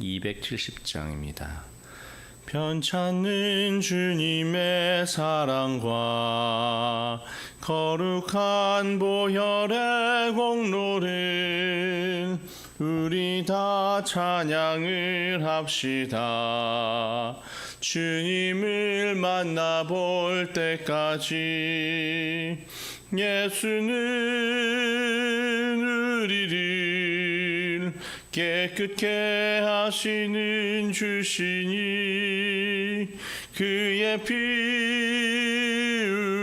270장입니다. 편찮는 주님의 사랑과 거룩한 보혈의 공로를 우리 다 찬양을 합시다. 주님을 만나볼 때까지 예수는 우리를 깨끗게 하시는 주시니 그의 피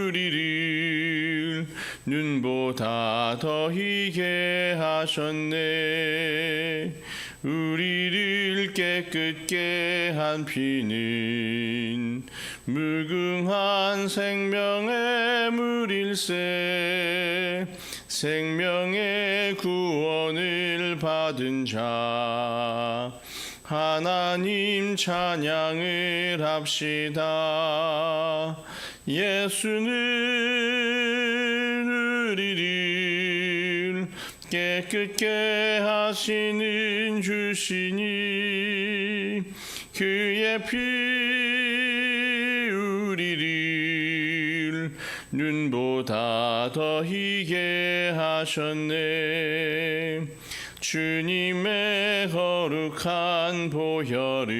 우리를 눈보다 더 희게 하셨네. 우리를 깨끗게 한 피는 무궁한 생명의 물일세. 생명의 구원을 받은 자 하나님 찬양을 합시다. 예수는 우리를 깨끗게 하시는 주시니 그의 피 우리를 눈보다 더 희게 하셨네. 주님의 거룩한 보혈을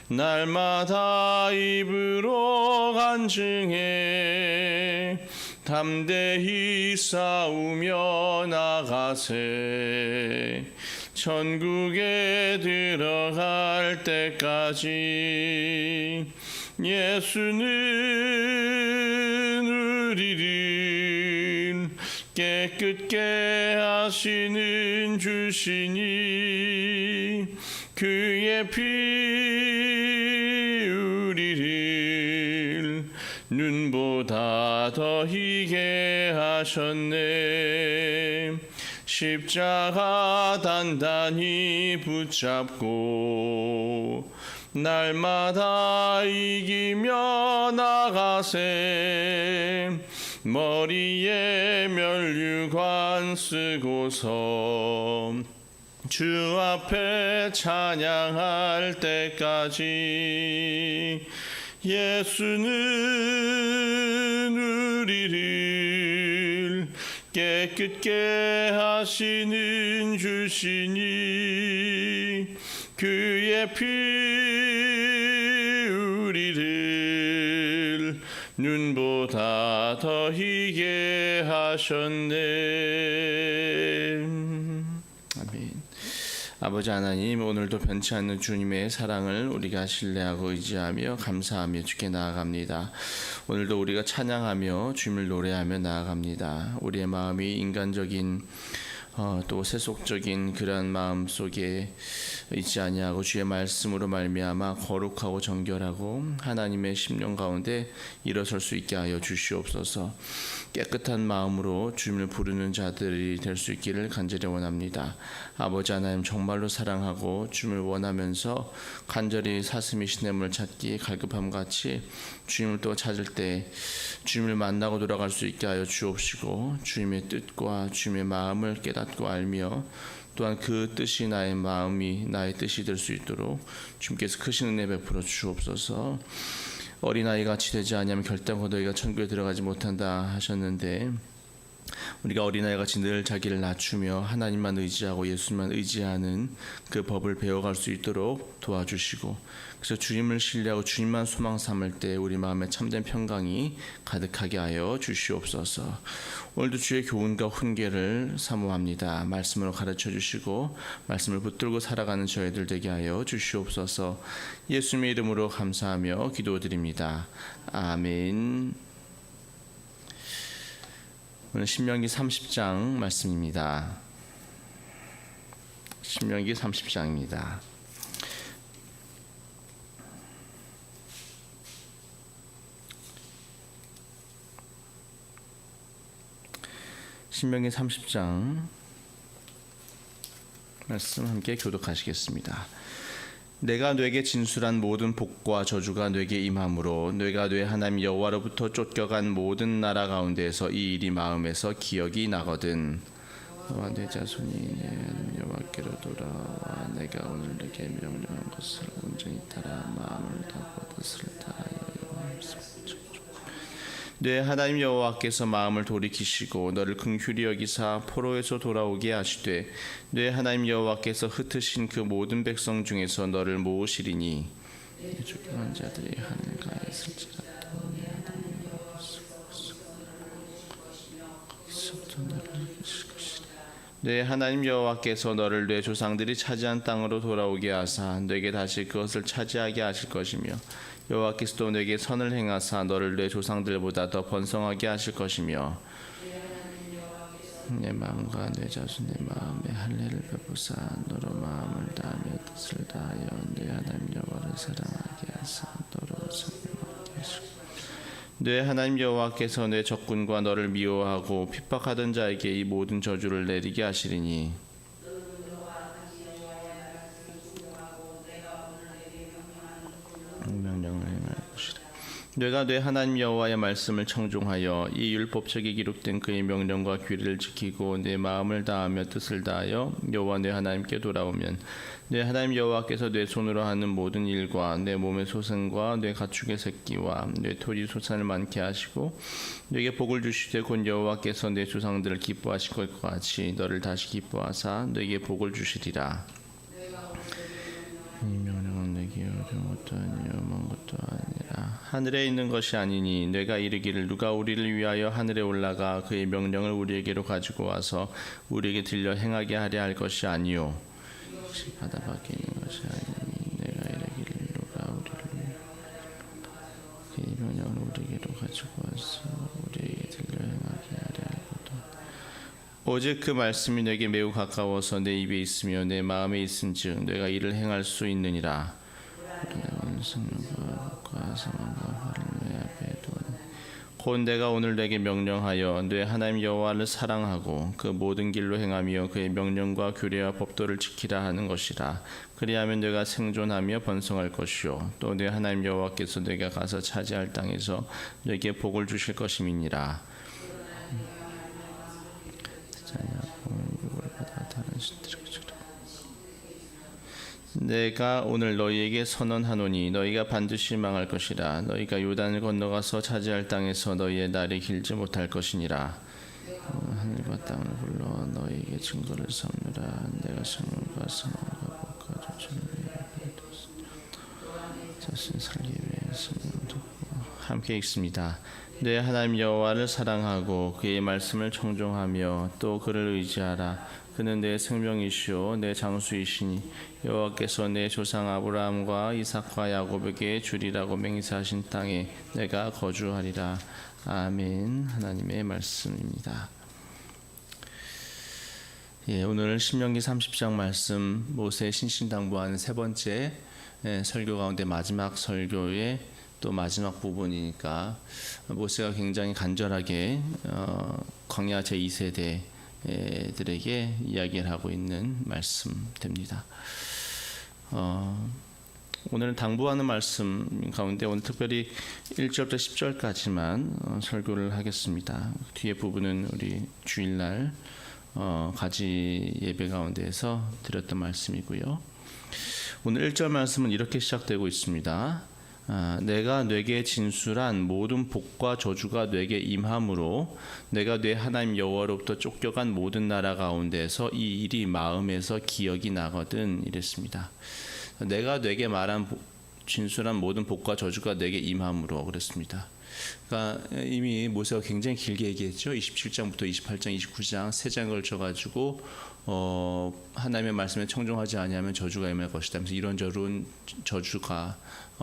날마다 입으로 간증해 담대히 싸우며 나가세. 천국에 들어갈 때까지 예수는 우리를 깨끗게 하시는 주시니 그의 피 우리를 눈보다 더 희게 하셨네. 십자가 단단히 붙잡고 날마다 이기며 나가세. 머리에 면류관 쓰고서 주 앞에 찬양할 때까지 예수는 우리를 깨끗게 하시는 주시니 그의 피 우리를 눈보다 더 희게 하셨네. 아멘. 아버지 하나님, 오늘도 변치 않는 주님의 사랑을 우리가 신뢰하고 의지하며 감사하며 주께 나아갑니다. 오늘도 우리가 찬양하며 주님을 노래하며 나아갑니다. 우리의 마음이 인간적인 또 세속적인 그러한 마음 속에 있지 아니하고 주의 말씀으로 말미암아 거룩하고 정결하고 하나님의 심령 가운데 일어설 수 있게 하여 주시옵소서. 깨끗한 마음으로 주님을 부르는 자들이 될 수 있기를 간절히 원합니다. 아버지 하나님, 정말로 사랑하고 주님을 원하면서 간절히 사슴이 시냇물을 찾기 갈급함같이 주님을 또 찾을 때 주님을 만나고 돌아갈 수 있게 하여 주옵시고, 주님의 뜻과 주님의 마음을 깨닫고 알며 또한 그 뜻이 나의 마음이 나의 뜻이 될 수 있도록 주님께서 크신 은혜 베풀어 주옵소서. 어린아이같이 되지 아니하면 결단코 너희가 천국에 들어가지 못한다 하셨는데, 우리가 어린아이같이 늘 자기를 낮추며 하나님만 의지하고 예수님만 의지하는 그 법을 배워갈 수 있도록 도와주시고, 그래서 주님을 신뢰하고 주님만 소망 삼을 때 우리 마음에 참된 평강이 가득하게 하여 주시옵소서. 오늘도 주의 교훈과 훈계를 사모합니다. 말씀으로 가르쳐 주시고 말씀을 붙들고 살아가는 저희들 되게 하여 주시옵소서. 예수님의 이름으로 감사하며 기도드립니다. 아멘. 오늘 신명기 30장 말씀입니다. 신명기 30장입니다. 신명기 30장 말씀 함께 교독하시겠습니다. 내가 네게 진술한 모든 복과 저주가 네게 임함으로 네가 네 하나님 여호와로부터 쫓겨간 모든 나라 가운데에서 이 일이 마음에서 기억이 나거든. 너와 내 자손이 내 하나님 여호와께로 돌아와 내가 오늘 내게 명령한 것을 온전히 따라 마음을 다하고 뜻을 다하여 내 하나님 여호와께서 마음을 돌이키시고 너를 긍휼히 여기사 포로에서 돌아오게 하시되 내 하나님 여호와께서 흩으신 그 모든 백성 중에서 너를 모으시리니 주경한 자들이 하늘가에 있을지라도 내 하나님 여호와께서 너를 이기실 것이라. 내 하나님 여호와께서 너를 내 조상들이 차지한 땅으로 돌아오게 하사 내게 다시 그것을 차지하게 하실 것이며 여호와께서도 내게 선을 행하사 너를 내 조상들보다 더 번성하게 하실 것이며 내 마음과 내 자손 내 마음에 할례를 베푸사 너로 마음을 다하며 뜻을 다하여 내 하나님 여호와를 사랑하게 하사 너로 성령하게 하시고 내 하나님 여호와께서 내 적군과 너를 미워하고 핍박하던 자에게 이 모든 저주를 내리게 하시리니 명령을 행할 것이라. 내가 내 하나님 여호와의 말씀을 청종하여 이 율법책에 기록된 그의 명령과 규례를 지키고 내 마음을 다하며 뜻을 다하여 여호와 내 하나님께 돌아오면 내 하나님 여호와께서 내 손으로 하는 모든 일과 내 몸의 소생과 내 가축의 새끼와 내 토지 소산을 많게 하시고 내게 복을 주시되 곧 여호와께서 내 조상들을 기뻐하실 것 같이 너를 다시 기뻐하사 내게 복을 주시리라. 이 명령은 내게 어려운 것도 아니요 먼 것도 아니라 하늘에 있는 것이 아니니 내가 이르기를 누가 우리를 위하여 하늘에 올라가 그의 명령을 우리에게로 가지고 와서 우리에게 들려 행하게 하려 할 것이 아니요 바다 밖에 있는 것이 아니니 내가 이르기를 누가 우리를 위하여 그의 명령을 우리에게로 가지고 와서 우리에게 들려 행하게 하려 할 것도 오직 그 말씀이 내게 매우 가까워서 내 입에 있으며 내 마음에 있은즉 내가 이를 행할 수 있느니라. 오늘 성령과 복과 성령과 화를 내 앞에 두니 곧 내가 오늘 내게 명령하여 내 하나님 여호와를 사랑하고 그 모든 길로 행하며 그의 명령과 규례와 법도를 지키라 하는 것이라. 그리하면 내가 생존하며 번성할 것이요 또 내 하나님 여호와께서 내가 가서 차지할 땅에서 내게 복을 주실 것임이니라. 내가 오늘 너희에게 선언하노니 너희가 반드시 망할 것이라. 너희가 요단을 건너가서 차지할 땅에서 너희의 날이 길지 못할 것이니라. 하늘과 땅을 불러 너희에게 증거를 삼느라. 내가 성령과 성령과 복과 조천을 자신 살기 위해 성령을 두고 함께 읽습니다. 내 하나님 여호와를 사랑하고 그의 말씀을 청종하며 또 그를 의지하라. 그는 내 생명이시오 내 장수이시니 여호와께서 내 조상 아브라함과 이삭과 야곱에게 주리라고 맹세하신 땅에 내가 거주하리라. 아멘. 하나님의 말씀입니다. 오늘 신명기 30장 말씀 모세의 신신당부하는 세 번째 설교 가운데 마지막 설교의 또 마지막 부분이니까 모세가 굉장히 간절하게 광야 제2세대 들에게 이야기를 하고 있는 말씀 됩니다. 오늘은 당부하는 말씀 가운데 오늘 특별히 1절부터 10절까지만 설교를 하겠습니다. 뒤에 부분은 우리 주일날 가지 예배 가운데에서 드렸던 말씀이고요. 오늘 1절 말씀은 이렇게 시작되고 있습니다. 내가 네게 진술한 모든 복과 저주가 네게 임함으로 내가 네 하나님 여호와로부터 쫓겨간 모든 나라 가운데서 이 일이 마음에서 기억이 나거든 이랬습니다. 내가 네게 말한 진술한 모든 복과 저주가 네게 임함으로 그랬습니다. 그러니까 이미 모세가 굉장히 길게 얘기했죠. 27장부터 28장, 29장 세 장을 걸쳐가지고 하나님의 말씀에 청종하지 아니하면 저주가 임할 것이다. 그래서 이런저런 저주가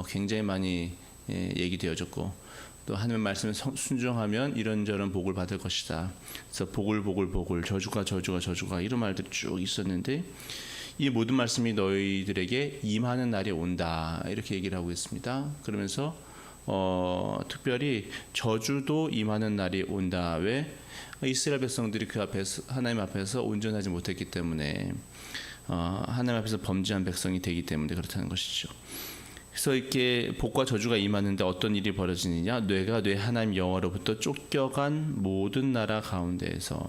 굉장히 많이 얘기되어졌고 또 하나님의 말씀에 순종하면 이런저런 복을 받을 것이다. 그래서 복을 저주가 이런 말들이 쭉 있었는데 이 모든 말씀이 너희들에게 임하는 날이 온다 이렇게 얘기를 하고 있습니다. 그러면서 특별히 저주도 임하는 날이 온다. 왜? 이스라엘 백성들이 그 앞에서 하나님 앞에서 온전하지 못했기 때문에 하나님 앞에서 범죄한 백성이 되기 때문에 그렇다는 것이죠. 그래서 이렇게 복과 저주가 임하는데 어떤 일이 벌어지느냐? 뇌가 뇌 하나님 여호와로부터 쫓겨간 모든 나라 가운데에서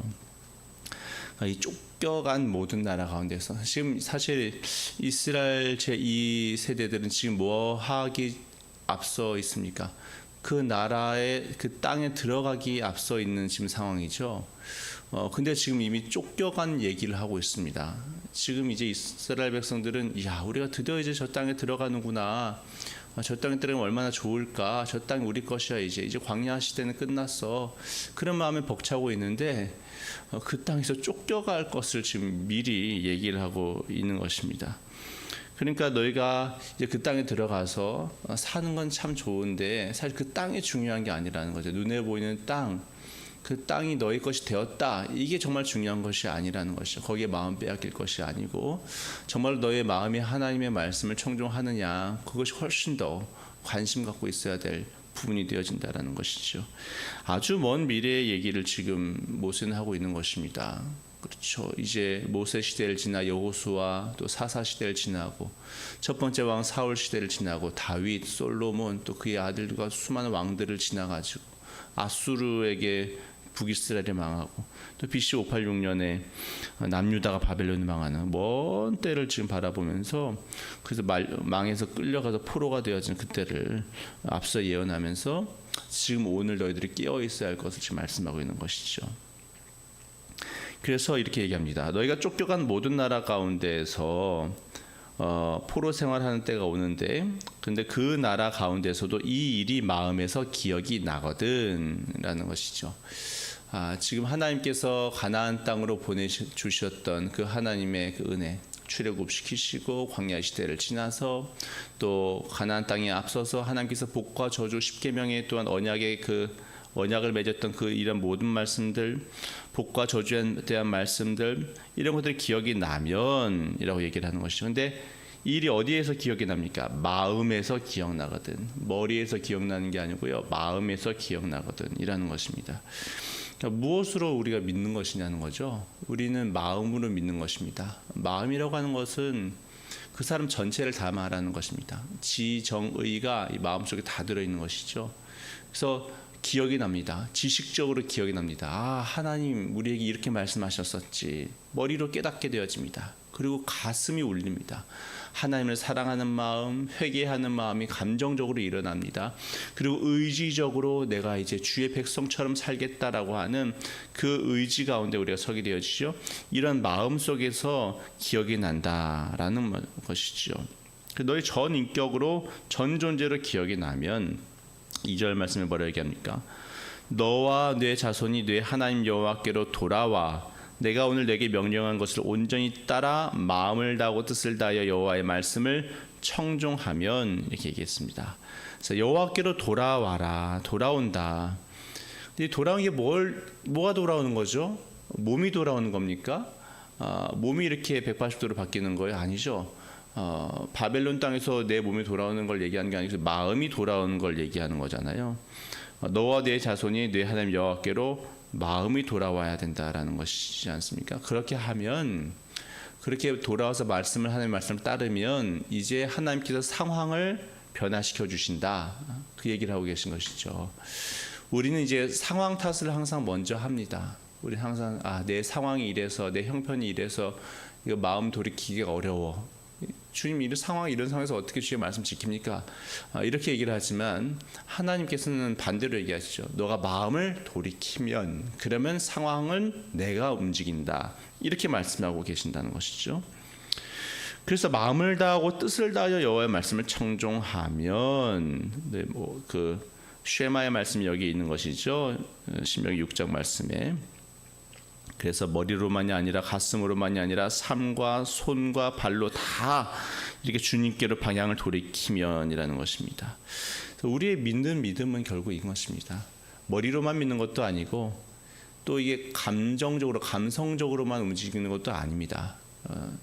이 쫓겨간 모든 나라 가운데서 지금 사실 이스라엘 제2세대들은 지금 뭐 하기 앞서 있습니까? 그 나라의 그 땅에 들어가기 앞서 있는 지금 상황이죠. 근데 지금 이미 쫓겨간 얘기를 하고 있습니다. 지금 이제 이스라엘 백성들은 야, 우리가 드디어 이제 저 땅에 들어가는구나. 저 땅에 들어가면 얼마나 좋을까. 저 땅이 우리 것이야. 이제 광야 시대는 끝났어. 그런 마음에 벅차고 있는데 그 땅에서 쫓겨갈 것을 지금 미리 얘기를 하고 있는 것입니다. 그러니까 너희가 이제 그 땅에 들어가서 사는 건 참 좋은데 사실 그 땅이 중요한 게 아니라는 거죠. 눈에 보이는 땅, 그 땅이 너희 것이 되었다. 이게 정말 중요한 것이 아니라는 것이죠. 거기에 마음 빼앗길 것이 아니고 정말 너의 마음이 하나님의 말씀을 청종하느냐, 그것이 훨씬 더 관심 갖고 있어야 될 부분이 되어진다라는 것이죠. 아주 먼 미래의 얘기를 지금 모세는 하고 있는 것입니다. 그렇죠. 이제 모세 시대를 지나 여호수아 또 사사 시대를 지나고 첫 번째 왕 사울 시대를 지나고 다윗, 솔로몬 또 그의 아들과 수많은 왕들을 지나가지고 아수르에게 북이스라엘이 망하고 또 BC 586년에 남유다가 바벨론이 망하는 먼 때를 지금 바라보면서 그래서 망해서 끌려가서 포로가 되어진 그때를 앞서 예언하면서 지금 오늘 너희들이 깨어 있어야 할 것을 지금 말씀하고 있는 것이죠. 그래서 이렇게 얘기합니다. 너희가 쫓겨간 모든 나라 가운데에서 포로 생활하는 때가 오는데 근데 그 나라 가운데서도 이 일이 마음에서 기억이 나거든 라는 것이죠. 지금 하나님께서 가나안 땅으로 보내주셨던 그 하나님의 그 은혜 출애굽시키시고 광야 시대를 지나서 또 가나안 땅에 앞서서 하나님께서 복과 저주 10계명의 또한 언약을 맺었던 그 이런 모든 말씀들, 복과 저주에 대한 말씀들, 이런 것들이 기억이 나면이라고 얘기를 하는 것이죠. 근데 이 일이 어디에서 기억이 납니까? 마음에서 기억나거든. 머리에서 기억나는 게 아니고요. 마음에서 기억나거든. 이라는 것입니다. 그러니까 무엇으로 우리가 믿는 것이냐는 거죠. 우리는 마음으로 믿는 것입니다. 마음이라고 하는 것은 그 사람 전체를 다 말하는 것입니다. 지정의가 이 마음속에 다 들어있는 것이죠. 그래서 기억이 납니다. 지식적으로 기억이 납니다. 하나님 우리에게 이렇게 말씀하셨었지. 머리로 깨닫게 되어집니다. 그리고 가슴이 울립니다. 하나님을 사랑하는 마음, 회개하는 마음이 감정적으로 일어납니다. 그리고 의지적으로 내가 이제 주의 백성처럼 살겠다라고 하는 그 의지 가운데 우리가 서게 되어지죠. 이런 마음 속에서 기억이 난다라는 것이죠. 너의 전 인격으로 전 존재로 기억이 나면 2절 말씀에 뭐라 얘기합니까? 너와 내 자손이 내 하나님 여호와께로 돌아와 내가 오늘 내게 명령한 것을 온전히 따라 마음을 다하고 뜻을 다하여 여호와의 말씀을 청종하면 이렇게 얘기했습니다. 그래서 여호와께로 돌아와라. 돌아온다. 근데 돌아온 게 뭐가 돌아오는 거죠? 몸이 돌아오는 겁니까? 몸이 이렇게 180도로 바뀌는 거예요? 아니죠. 바벨론 땅에서 내 몸이 돌아오는 걸 얘기하는 게 아니고 마음이 돌아오는 걸 얘기하는 거잖아요. 너와 내 자손이 내 하나님 여호와께로 마음이 돌아와야 된다라는 것이지 않습니까? 그렇게 하면 그렇게 돌아와서 하나님의 말씀을 따르면 이제 하나님께서 상황을 변화시켜 주신다. 그 얘기를 하고 계신 것이죠. 우리는 이제 상황 탓을 항상 먼저 합니다. 우리 항상 내 상황이 이래서 내 형편이 이래서 이거 마음 돌이키기가 어려워. 주님 이런 상황에서 어떻게 주의 말씀 지킵니까? 이렇게 얘기를 하지만 하나님께서는 반대로 얘기하시죠. 너가 마음을 돌이키면 그러면 상황은 내가 움직인다. 이렇게 말씀하고 계신다는 것이죠. 그래서 마음을 다하고 뜻을 다하여 여호와의 말씀을 청종하면 그 쉐마의 말씀이 여기 있는 것이죠. 신명기 6장 말씀에. 그래서 머리로만이 아니라 가슴으로만이 아니라 삶과 손과 발로 다 이렇게 주님께로 방향을 돌이키면이라는 것입니다. 우리의 믿는 믿음은 결국 이것입니다. 머리로만 믿는 것도 아니고 또 이게 감성적으로만 움직이는 것도 아닙니다.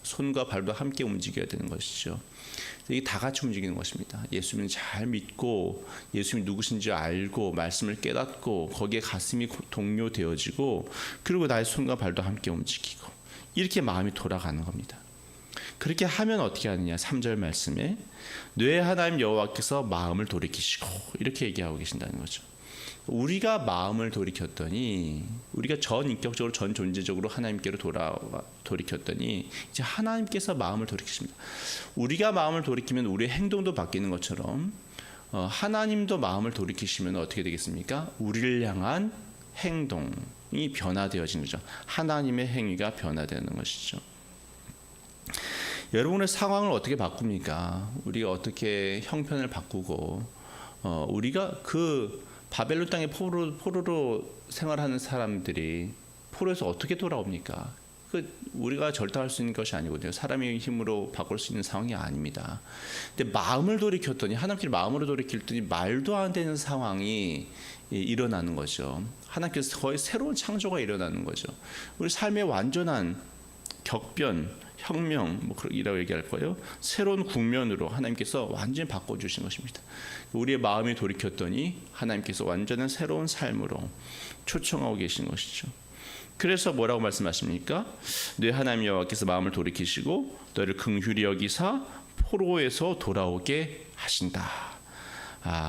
손과 발도 함께 움직여야 되는 것이죠. 이게 다 같이 움직이는 것입니다. 예수님을 잘 믿고 예수님이 누구신지 알고 말씀을 깨닫고 거기에 가슴이 동요되어지고 그리고 나의 손과 발도 함께 움직이고 이렇게 마음이 돌아가는 겁니다. 그렇게 하면 어떻게 하느냐? 3절 말씀에 뇌 하나님 여호와께서 마음을 돌이키시고 이렇게 얘기하고 계신다는 거죠. 우리가 마음을 돌이켰더니, 우리가 전 인격적으로 전 존재적으로 하나님께로 돌이켰더니 이제 하나님께서 마음을 돌이키십니다. 우리가 마음을 돌이키면 우리의 행동도 바뀌는 것처럼 하나님도 마음을 돌이키시면 어떻게 되겠습니까? 우리를 향한 행동이 변화되어지는 거죠. 하나님의 행위가 변화되는 것이죠. 여러분의 상황을 어떻게 바꿉니까? 우리가 어떻게 형편을 바꾸고 우리가 그 바벨론 땅에 포로로 생활하는 사람들이 포로에서 어떻게 돌아옵니까? 우리가 절대할 수 있는 것이 아니거든요. 사람의 힘으로 바꿀 수 있는 상황이 아닙니다. 근데 마음을 돌이켰더니, 하나님께 마음으로 돌이켰더니 말도 안 되는 상황이 일어나는 거죠. 하나님께서 거의 새로운 창조가 일어나는 거죠. 우리 삶의 완전한 격변, 혁명, 이라고 얘기할 거예요. 새로운 국면으로 하나님께서 완전히 바꿔주신 것입니다. 우리의 마음이 돌이켰더니 하나님께서 완전한 새로운 삶으로 초청하고 계신 것이죠. 그래서 뭐라고 말씀하십니까? 네 하나님 여호와께서 마음을 돌이키시고 너를 긍휼히 여기사 포로에서 돌아오게 하신다.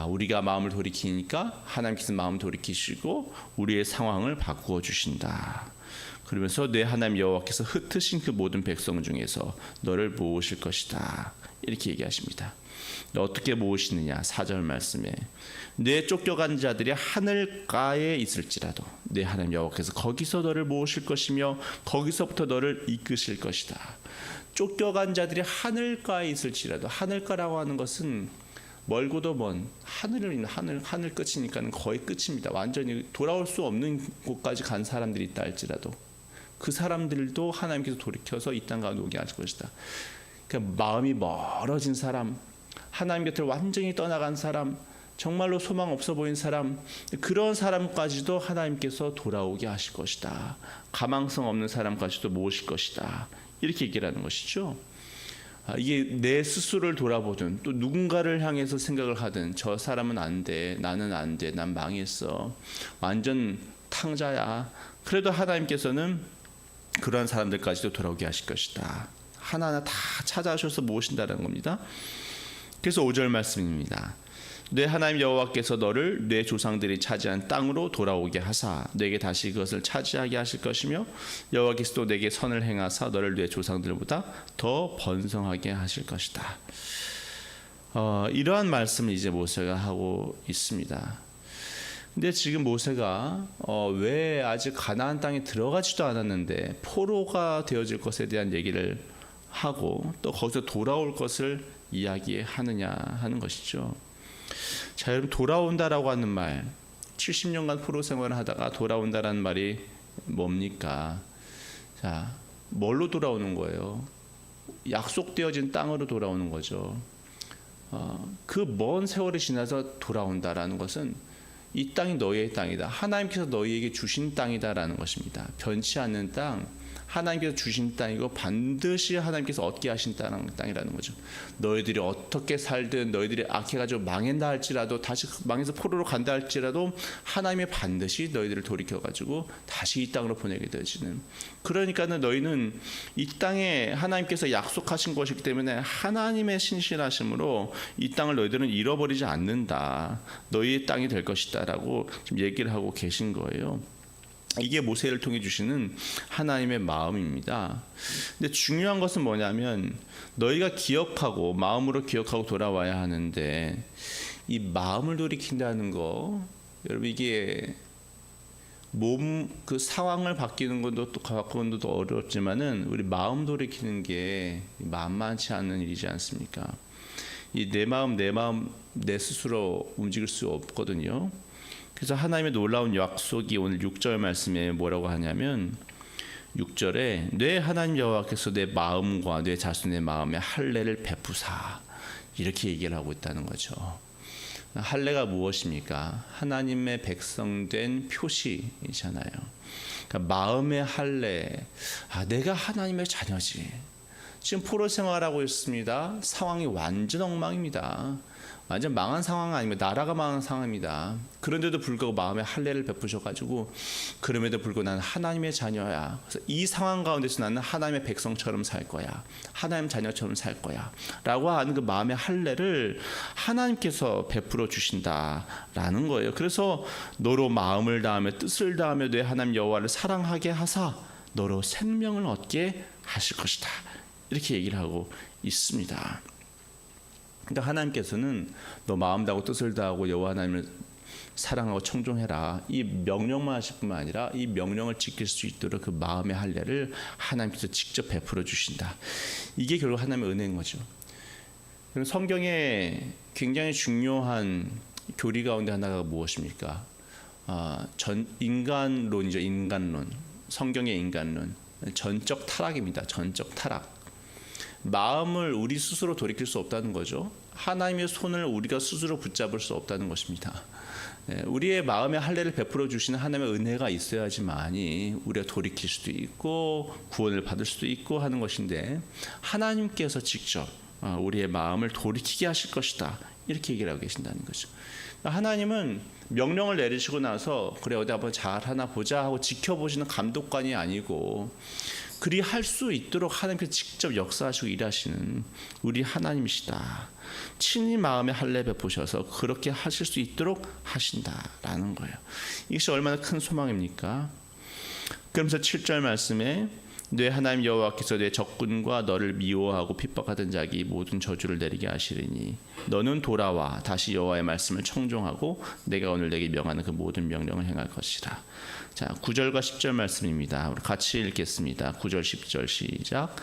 우리가 마음을 돌이키니까 하나님께서 마음을 돌이키시고 우리의 상황을 바꾸어 주신다. 그러면서 내 하나님 여호와께서 흩으신 그 모든 백성 중에서 너를 모으실 것이다. 이렇게 얘기하십니다. 어떻게 모으시느냐? 4절 말씀에 내 쫓겨간 자들이 하늘가에 있을지라도 내 하나님 여호와께서 거기서 너를 모으실 것이며 거기서부터 너를 이끄실 것이다. 쫓겨간 자들이 하늘가에 있을지라도, 하늘가라고 하는 것은 멀고도 먼 하늘 끝이니까는 거의 끝입니다. 완전히 돌아올 수 없는 곳까지 간 사람들이 있다 할지라도 그 사람들도 하나님께서 돌이켜서 이 땅 가운데 오게 하실 것이다. 그러니까 마음이 멀어진 사람, 하나님 곁을 완전히 떠나간 사람, 정말로 소망 없어 보인 사람, 그런 사람까지도 하나님께서 돌아오게 하실 것이다. 가망성 없는 사람까지도 모으실 것이다. 이렇게 얘기를 하는 것이죠. 이게 내 스스로를 돌아보든 또 누군가를 향해서 생각을 하든 저 사람은 안 돼, 나는 안 돼, 난 망했어, 완전 탕자야. 그래도 하나님께서는 그러한 사람들까지도 돌아오게 하실 것이다. 하나하나 다 찾아오셔서 모으신다는 겁니다. 그래서 5절 말씀입니다. 내 하나님 여호와께서 너를 내 조상들이 차지한 땅으로 돌아오게 하사 내게 다시 그것을 차지하게 하실 것이며 여호와께서도 내게 선을 행하사 너를 내 조상들보다 더 번성하게 하실 것이다. 이러한 말씀을 이제 모세가 하고 있습니다. 근데 지금 모세가 왜 아직 가나안 땅에 들어가지도 않았는데 포로가 되어질 것에 대한 얘기를 하고 또 거기서 돌아올 것을 이야기하느냐 하는 것이죠. 자, 여러분, 돌아온다라고 하는 말, 70년간 포로 생활을 하다가 돌아온다라는 말이 뭡니까? 자, 뭘로 돌아오는 거예요? 약속되어진 땅으로 돌아오는 거죠. 그 먼 세월이 지나서 돌아온다라는 것은 이 땅이 너희의 땅이다. 하나님께서 너희에게 주신 땅이다라는 것입니다. 변치 않는 땅, 하나님께서 주신 땅이고 반드시 하나님께서 얻게 하신 땅이라는 거죠. 너희들이 어떻게 살든 너희들이 악해가지고 망한다 할지라도 다시 망해서 포로로 간다 할지라도 하나님이 반드시 너희들을 돌이켜가지고 다시 이 땅으로 보내게 되어지는, 그러니까는 너희는 이 땅에 하나님께서 약속하신 것이기 때문에 하나님의 신실하심으로 이 땅을 너희들은 잃어버리지 않는다. 너희의 땅이 될 것이다 라고 지금 얘기를 하고 계신 거예요. 이게 모세를 통해 주시는 하나님의 마음입니다. 근데 중요한 것은 뭐냐면 너희가 기억하고 마음으로 기억하고 돌아와야 하는데, 이 마음을 돌이킨다는 거, 여러분, 이게 그 상황을 바뀌는 것도 바꾸는 것도 어렵지만은 우리 마음 돌이키는 게 만만치 않은 일이지 않습니까? 이 내 마음 내 스스로 움직일 수 없거든요. 그래서 하나님의 놀라운 약속이 오늘 6절 말씀에 뭐라고 하냐면 6절에 내 하나님 여호와께서 내 마음과 내 자손의 마음에 할례를 베푸사, 이렇게 얘기를 하고 있다는 거죠. 할례가 무엇입니까? 하나님의 백성된 표시이잖아요. 그러니까 마음의 할례, 내가 하나님의 자녀지. 지금 포로 생활하고 있습니다. 상황이 완전 엉망입니다. 완전 망한 상황 아니면 나라가 망한 상황입니다. 그런데도 불구하고 마음에 할례를 베푸셔가지고 그럼에도 불구하고 나는 하나님의 자녀야. 그래서 이 상황 가운데서 나는 하나님의 백성처럼 살 거야. 하나님 자녀처럼 살 거야. 라고 하는 그 마음의 할례를 하나님께서 베풀어 주신다라는 거예요. 그래서 너로 마음을 다하며 뜻을 다하며 내 하나님 여호와를 사랑하게 하사 너로 생명을 얻게 하실 것이다. 이렇게 얘기를 하고 있습니다. 그러니까 하나님께서는 너 마음 다하고 뜻을 다하고 여호와 하나님을 사랑하고 청종해라. 이 명령만 하실 뿐만 아니라 이 명령을 지킬 수 있도록 그 마음의 할례를 하나님께서 직접 베풀어 주신다. 이게 결국 하나님의 은혜인 거죠. 성경에 굉장히 중요한 교리 가운데 하나가 무엇입니까? 인간론이죠. 인간론. 성경의 인간론. 전적 타락입니다. 전적 타락. 마음을 우리 스스로 돌이킬 수 없다는 거죠. 하나님의 손을 우리가 스스로 붙잡을 수 없다는 것입니다. 우리의 마음의 할례를 베풀어 주시는 하나님의 은혜가 있어야지만이 우리가 돌이킬 수도 있고 구원을 받을 수도 있고 하는 것인데 하나님께서 직접 우리의 마음을 돌이키게 하실 것이다. 이렇게 얘기를 하고 계신다는 거죠. 하나님은 명령을 내리시고 나서 그래 어디 한번 잘 하나 보자 하고 지켜보시는 감독관이 아니고 그리 할 수 있도록 하나님께서 직접 역사하시고 일하시는 우리 하나님이시다. 친히 마음의 할례 베푸셔서 그렇게 하실 수 있도록 하신다라는 거예요. 이것이 얼마나 큰 소망입니까? 그러면서 7절 말씀에 내 하나님 여호와께서 내 적군과 너를 미워하고 핍박하던 자기 모든 저주를 내리게 하시리니 너는 돌아와 다시 여호와의 말씀을 청종하고 내가 오늘 내게 명하는 그 모든 명령을 행할 것이라. 자, 9절과 10절 말씀입니다. 우리 같이 읽겠습니다. 9절 10절 시작.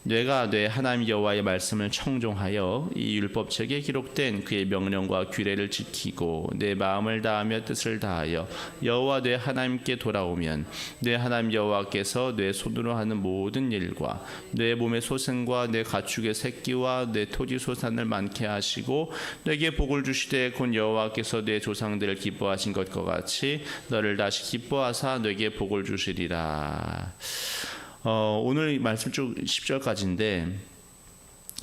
내가 내 하나님 여호와의 말씀을 청종하여 이 율법책에 기록된 그의 명령과 규례를 지키고 내 마음을 다하며 뜻을 다하여 여호와 내 하나님께 돌아오면 내 하나님 여호와께서 내 손으로 하는 모든 일과 내 몸의 소생과 내 가축의 새끼와 내 토지 소산을 많게 하시고 내게 복을 주시되 곧 여호와께서 내 조상들을 기뻐하신 것과 같이 너를 다시 기뻐하사 내게 복을 주시리라. 오늘 말씀 쭉 10절까지인데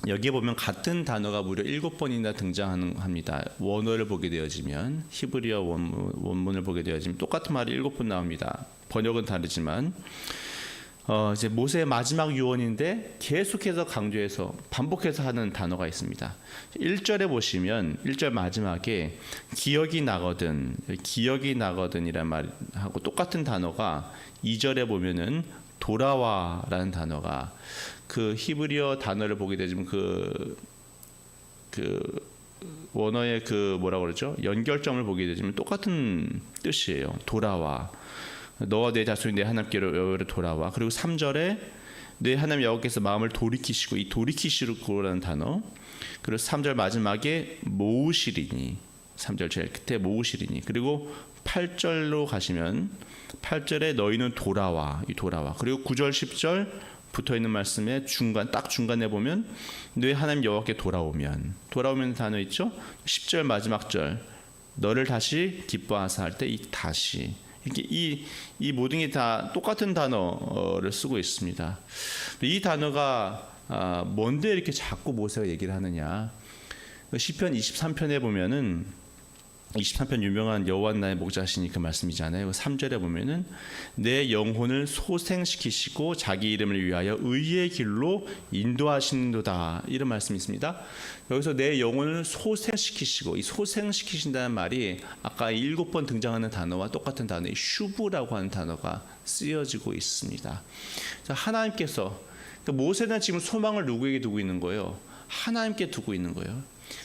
여기에 보면 같은 단어가 무려 7번이나 등장합니다. 원어를 보게 되어지면 히브리어 원문을 보게 되어지면 똑같은 말이 7번 나옵니다. 번역은 다르지만 이제 모세의 마지막 유언인데 계속해서 강조해서 반복해서 하는 단어가 있습니다. 1절에 보시면 1절 마지막에 기억이 나거든이란 말하고 똑같은 단어가 2절에 보면은 돌아와라는 단어가 그 히브리어 단어를 보게 되면 그 원어의 그 뭐라고 그러죠? 연결점을 보게 되면 똑같은 뜻이에요. 돌아와. 너와 내 자손이 내 하나님께로 돌아와. 그리고 3절에 내 하나님 여호와께서 마음을 돌이키시고 이 돌이키시고라는 단어. 그리고 3절 마지막에 모으시리니 3절 제일 끝에 모으시리니. 그리고 8절로 가시면 8절에 너희는 돌아와. 이 돌아와. 그리고 9절 10절 붙어 있는 말씀에 딱 중간에 보면 내 하나님 여호와께 돌아오면 단어 있죠? 10절 마지막 절 너를 다시 기뻐하사 할 때 이 다시 이렇게 이 모든 게 다 똑같은 단어를 쓰고 있습니다. 이 단어가 뭔데 이렇게 자꾸 모세가 얘기를 하느냐? 시편 23편에 보면은 23편 유명한 여호와 나의 목자시니 그 말씀이잖아요. 3절에 보면은 내 영혼을 소생시키시고 자기 이름을 위하여 의의 길로 인도하시는도다 이런 말씀이 있습니다. 여기서 내 영혼을 소생시키시고 이 소생시키신다는 말이 아까 7번 등장하는 단어와 똑같은 단어의 슈브라고 하는 단어가 쓰여지고 있습니다. 하나님께서 모세는 지금 소망을 누구에게 두고 있는 거예요? 하나님께 두고 있는 거예요.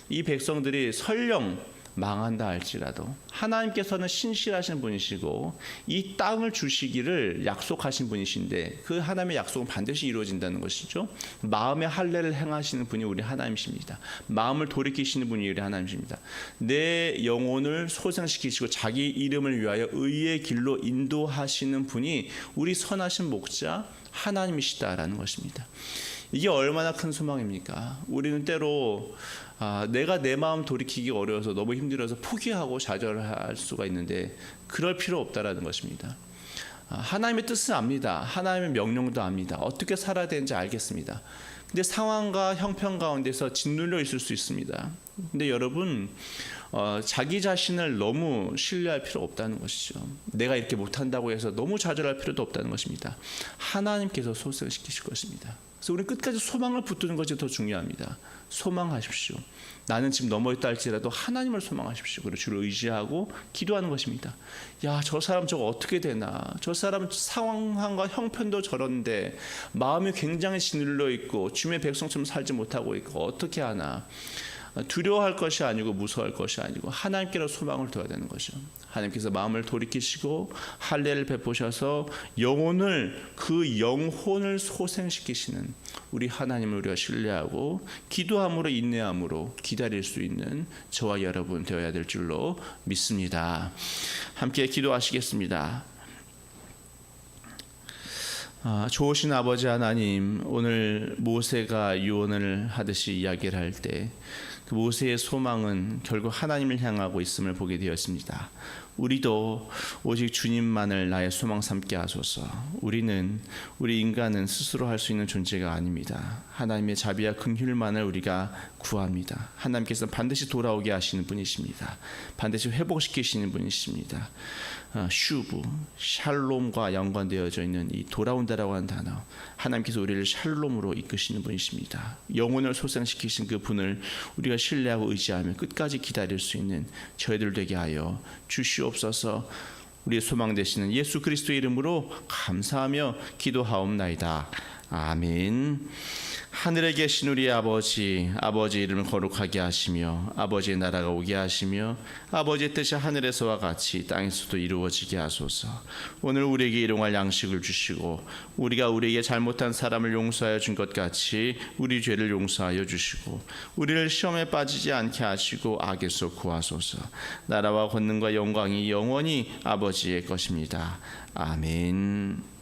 이 백성들이 설령 망한다 할지라도 하나님께서는 신실하신 분이시고 이 땅을 주시기를 약속하신 분이신데 그 하나님의 약속은 반드시 이루어진다는 것이죠. 마음의 할례를 행하시는 분이 우리 하나님이십니다. 마음을 돌이키시는 분이 우리 하나님이십니다. 내 영혼을 소생시키시고 자기 이름을 위하여 의의 길로 인도하시는 분이 우리 선하신 목자 하나님이시다라는 것입니다. 이게 얼마나 큰 소망입니까? 우리는 때로 내가 내 마음 돌이키기 어려워서 너무 힘들어서 포기하고 좌절할 수가 있는데 그럴 필요 없다라는 것입니다. 하나님의 뜻은 압니다. 하나님의 명령도 압니다. 어떻게 살아야 되는지 알겠습니다. 근데 상황과 형편 가운데서 짓눌려 있을 수 있습니다. 근데 여러분, 자기 자신을 너무 신뢰할 필요 없다는 것이죠. 내가 이렇게 못한다고 해서 너무 좌절할 필요도 없다는 것입니다. 하나님께서 소생시키실 것입니다. 그래서 우리는 끝까지 소망을 붙드는 것이 더 중요합니다. 소망하십시오. 나는 지금 넘어있다 할지라도 하나님을 소망하십시오. 그리고 주를 의지하고 기도하는 것입니다. 야, 저 사람 저거 어떻게 되나? 저 사람 상황과 형편도 저런데 마음이 굉장히 짓눌려 있고 주님의 백성처럼 살지 못하고 있고 어떻게 하나? 두려워할 것이 아니고 무서워할 것이 아니고 하나님께로 소망을 둬야 되는 거죠. 하나님께서 마음을 돌이키시고 할례를 베푸셔서 그 영혼을 소생시키시는 우리 하나님을 우리가 신뢰하고 기도함으로 인내함으로 기다릴 수 있는 저와 여러분 되어야 될 줄로 믿습니다. 함께 기도하시겠습니다. 좋으신 아버지 하나님, 오늘 모세가 유언을 하듯이 이야기를 할 때 그 모세의 소망은 결국 하나님을 향하고 있음을 보게 되었습니다. 우리도 오직 주님만을 나의 소망 삼게 하소서. 우리 인간은 스스로 할 수 있는 존재가 아닙니다. 하나님의 자비와 긍휼만을 우리가 구합니다. 하나님께서 반드시 돌아오게 하시는 분이십니다. 반드시 회복시키시는 분이십니다. 슈브, 샬롬과 연관되어져 있는 이 돌아온다라고 하는 단어, 하나님께서 우리를 샬롬으로 이끄시는 분이십니다. 영혼을 소생시키신 그 분을 우리가 신뢰하고 의지하며 끝까지 기다릴 수 있는 저희들 되게 하여 주시옵소서. 우리의 소망 되시는 예수 그리스도의 이름으로 감사하며 기도하옵나이다. 아멘. 하늘에 계신 우리 아버지 이름을 거룩하게 하시며 아버지의 나라가 오게 하시며 아버지의 뜻이 하늘에서와 같이 땅에서도 이루어지게 하소서. 오늘 우리에게 일용할 양식을 주시고 우리가 우리에게 잘못한 사람을 용서하여 준 것 같이 우리 죄를 용서하여 주시고 우리를 시험에 빠지지 않게 하시고 악에서 구하소서. 나라와 권능과 영광이 영원히 아버지의 것입니다. 아멘.